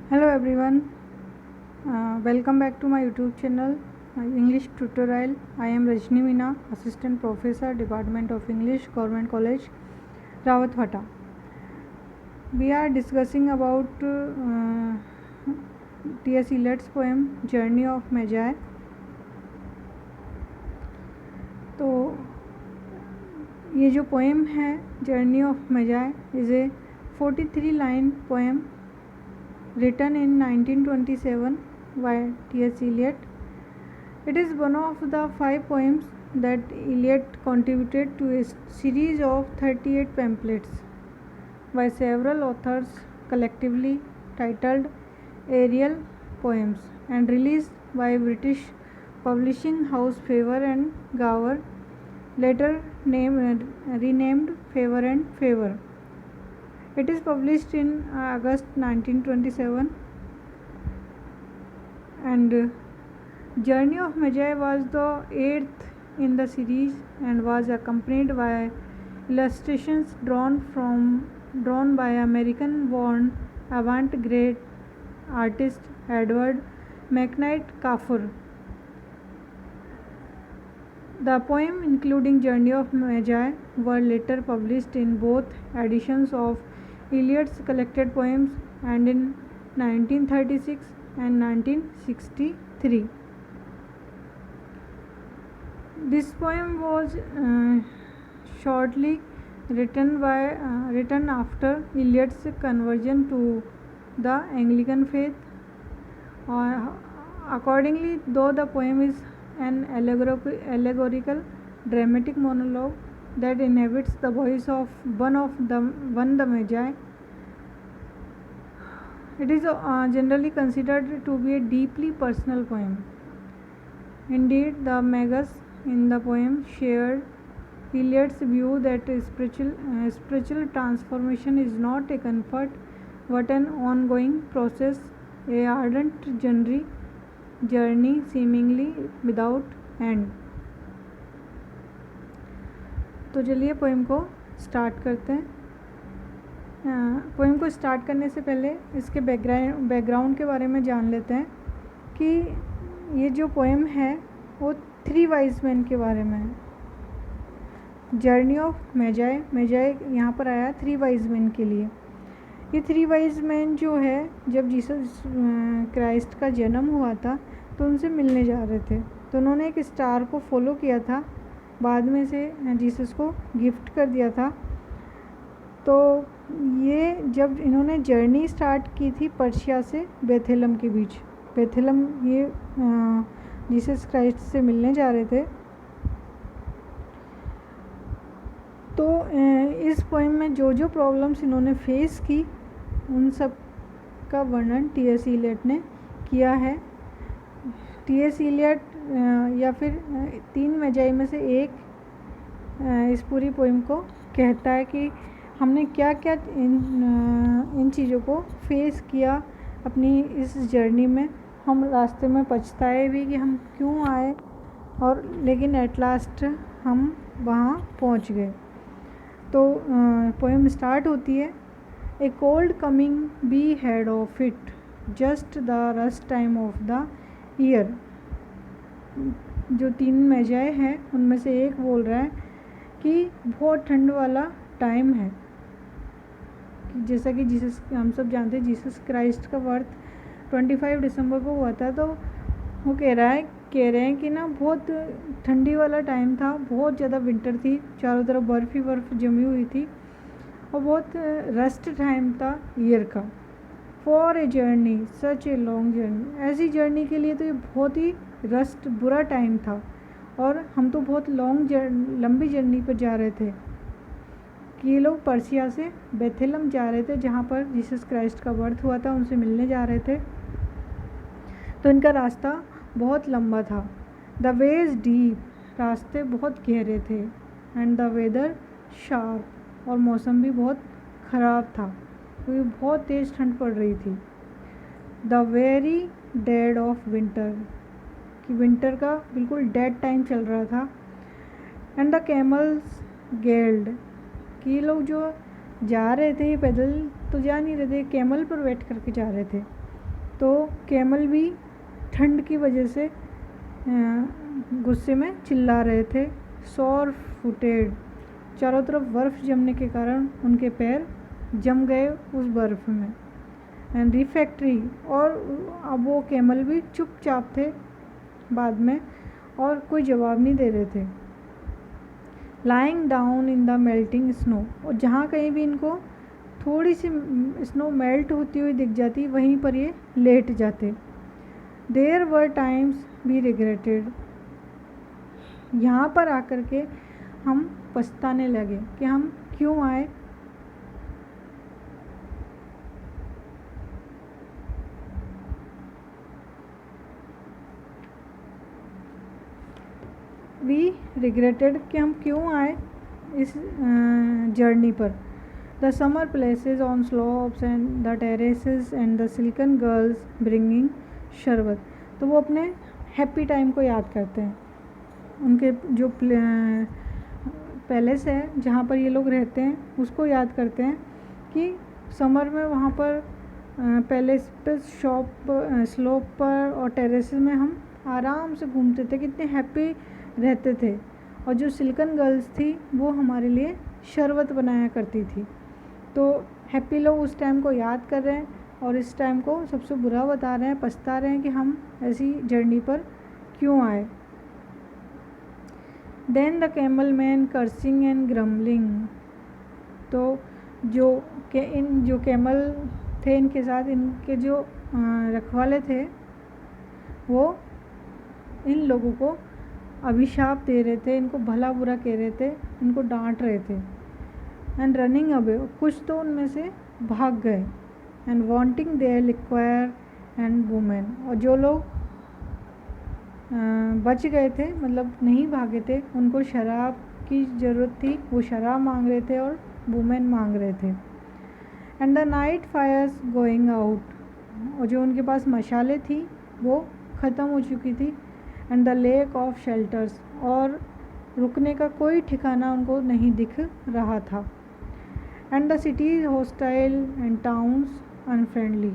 Hello everyone, welcome back to my YouTube channel, English tutorial. I am Rajni Meena, Assistant Professor, Department of English, Government College, Rawatwata. We are discussing about T.S. Eliot's poem Journey of Magi. तो ये जो poem है journey of Magi is a 43 line poem written in 1927 by T.S. Eliot. It is one of the 5 poems that Eliot contributed to a series of 38 pamphlets by several authors collectively titled Ariel Poems and released by British publishing house Faber and Gower, later renamed Faber and Faber. It is published in August 1927 and Journey of Magi was the 8th in the series and was accompanied by illustrations drawn by American-born avant-garde artist Edward McKnight Kaufman. The poem, including Journey of Magi, were later published in both editions of Eliot's collected poems and in 1936 and 1963. This poem was shortly written after Eliot's conversion to the Anglican faith. Accordingly, though the poem is an allegorical dramatic monologue that inhabits the voice of one the Magi, it is generally considered to be a deeply personal poem. Indeed, the Magus in the poem shared Eliot's view that spiritual transformation is not a comfort but an ongoing process, a ardent journey seemingly without end. तो चलिए poem को start करते हैं. Poem को start करने से पहले इसके बैकग्राउंड के बारे में जान लेते हैं कि ये जो पोएम है वो 3 वाइज मैन के बारे में है. जर्नी ऑफ मैजाई यहाँ पर आया 3 वाइज मैन के लिए. ये 3 वाइज मैन जो है जब जीसस क्राइस्ट का जन्म हुआ था तो उनसे मिलने जा रहे थे, तो उन्होंने एक स्टार को फॉलो किया था, बाद में से जीसस को गिफ्ट कर दिया था. तो ये जब इन्होंने जर्नी स्टार्ट की थी पर्शिया से बेथेलम के बीच, बेथेलम ये जीसस क्राइस्ट से मिलने जा रहे थे. तो इस पोएम में जो जो प्रॉब्लम्स इन्होंने फेस की उन सब का वर्णन टी.एस. इलियट ने किया है. टी.एस. इलियट या फिर 3 मैजाई में से एक इस पूरी पोएम को कहता है कि हमने क्या क्या इन चीज़ों को फेस किया अपनी इस जर्नी में. हम रास्ते में पछताए भी कि हम क्यों आए, और लेकिन एट लास्ट हम वहाँ पहुँच गए. तो पोएम स्टार्ट होती है. A cold coming we had of it just the worst time of the year. जो 3 मैजाई हैं उनमें से एक बोल रहा है कि बहुत ठंड वाला टाइम है. जैसा कि हम सब जानते हैं जीसस क्राइस्ट का बर्थ 25 दिसंबर को हुआ था. तो वो कह रहे हैं कि ना बहुत ठंडी वाला टाइम था, बहुत ज़्यादा विंटर थी, चारों तरफ बर्फ़ जमी हुई थी और बहुत रस्ट टाइम था ईयर का. For a journey such a long journey, ऐसी जर्नी के लिए तो ये बहुत ही रस्ट बुरा टाइम था. और हम तो बहुत लंबी जर्नी पर जा रहे थे कि ये लोग पर्शिया से बेथेलम जा रहे थे जहाँ पर जीसस क्राइस्ट का बर्थ हुआ था, उनसे मिलने जा रहे थे. तो इनका रास्ता बहुत लंबा था. द वेज डीप, रास्ते बहुत गहरे थे. एंड द वेदर शार्प, और मौसम भी बहुत ख़राब था क्योंकि बहुत तेज़ ठंड पड़ रही थी. The very dead of winter, कि विंटर का बिल्कुल डेड टाइम चल रहा था. एंड द कैमल्स गेल्ड, कि लोग जो जा रहे थे पैदल तो जा नहीं रहे थे, कैमल पर बैठ करके जा रहे थे. तो कैमल भी ठंड की वजह से गुस्से में चिल्ला रहे थे। सॉर फुटेड, चारों तरफ बर्फ़ जमने के कारण उनके पैर जम गए उस बर्फ़ में। एंड रिफैक्ट्री, और अब वो कैमल भी चुपचाप थे बाद में और कोई जवाब नहीं दे रहे थे। Lying down in the melting snow, और जहाँ कहीं भी इनको थोड़ी सी स्नो मेल्ट होती हुई दिख जाती वहीं पर ये लेट जाते। There were times we regretted, यहाँ पर आकर के हम पछताने लगे कि हम क्यों आए। वी रिग्रेटेड कि हम क्यों आए इस जर्नी पर। The summer places on slopes and the terraces and the silken girls bringing शरबत, तो वो अपने हैप्पी टाइम को याद करते हैं। उनके जो पैलेस है जहाँ पर ये लोग रहते हैं उसको याद करते हैं कि समर में वहाँ पर पैलेस पे स्लोप पर और टेरेसेस में हम आराम से घूमते थे, कितने हैप्पी रहते थे। और जो सिल्कन गर्ल्स थी वो हमारे लिए शरबत बनाया करती थी। तो हैप्पी लोग उस टाइम को याद कर रहे हैं और इस टाइम को सबसे बुरा बता रहे हैं, पछता रहे हैं कि हम ऐसी जर्नी पर क्यों आए। Then the camel men cursing and grumbling, तो जो कैमल थे इनके साथ, इनके जो रखवाले थे वो इन लोगों को अभिशाप दे रहे थे, इनको भला बुरा कह रहे थे, इनको डांट रहे थे। एंड रनिंग अवे, कुछ तो उनमें से भाग गए। And wanting their liquor and women, और जो लोग बच गए थे मतलब नहीं भागे थे, उनको शराब की ज़रूरत थी, वो शराब मांग रहे थे और वुमेन मांग रहे थे। And the night fires going out, और जो उनके पास मशालें थी वो ख़त्म हो चुकी थी। And the lake of shelters, और रुकने का कोई ठिकाना उनको नहीं दिख रहा था। And the cities hostile and towns unfriendly,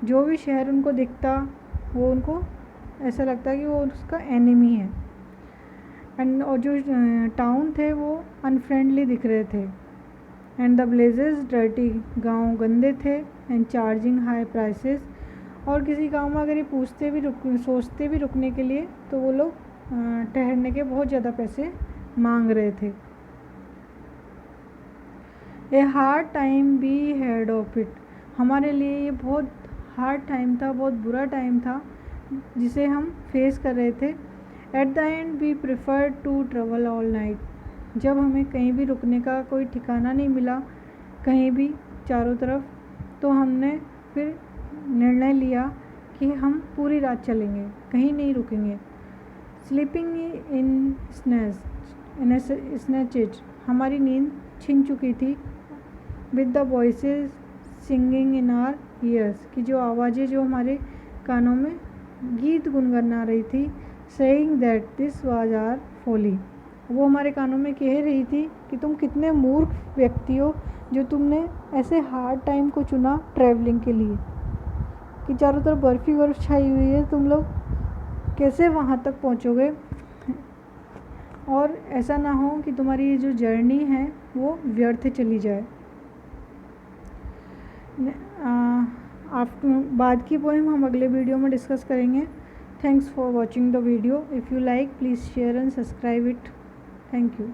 जो भी शहर उनको दिखता वो उनको ऐसा लगता कि वो उसका एनिमी है। एंड और जो टाउन थे वो अनफ्रेंडली दिख रहे थे। एंड द विलेजेस डर्टी, गांव गंदे थे। एंड चार्जिंग हाई प्राइसेस, और किसी गांव में अगर ये सोचते भी रुकने के लिए तो वो लोग ठहरने के बहुत ज़्यादा पैसे मांग रहे थे। A hard time we had of it, हमारे लिए ये बहुत हार्ड टाइम था, बहुत बुरा टाइम था जिसे हम फेस कर रहे थे। At the end we prefer to travel all night, जब हमें कहीं भी रुकने का कोई ठिकाना नहीं मिला कहीं भी चारों तरफ, तो हमने फिर निर्णय लिया कि हम पूरी रात चलेंगे, कहीं नहीं रुकेंगे। स्लीपिंग इन स्नैचेज, हमारी नींद छिन चुकी थी। With the voices singing in are years, कि जो आवाज़ें जो हमारे कानों में गीत गुनगुना रही थी। Saying that this was all folly, वो हमारे कानों में कह रही थी कि तुम कितने मूर्ख व्यक्ति हो जो तुमने ऐसे हार्ड टाइम को चुना ट्रैवलिंग के लिए, कि चारों तरफ बर्फ़ छाई हुई है, तुम लोग कैसे वहाँ तक पहुँचोगे, और ऐसा ना हो कि तुम्हारी ये जो जर्नी है वो व्यर्थ चली जाए। बाद की पोएम हम अगले वीडियो में डिस्कस करेंगे। Thanks for watching the video. If you like please share and subscribe it. Thank you.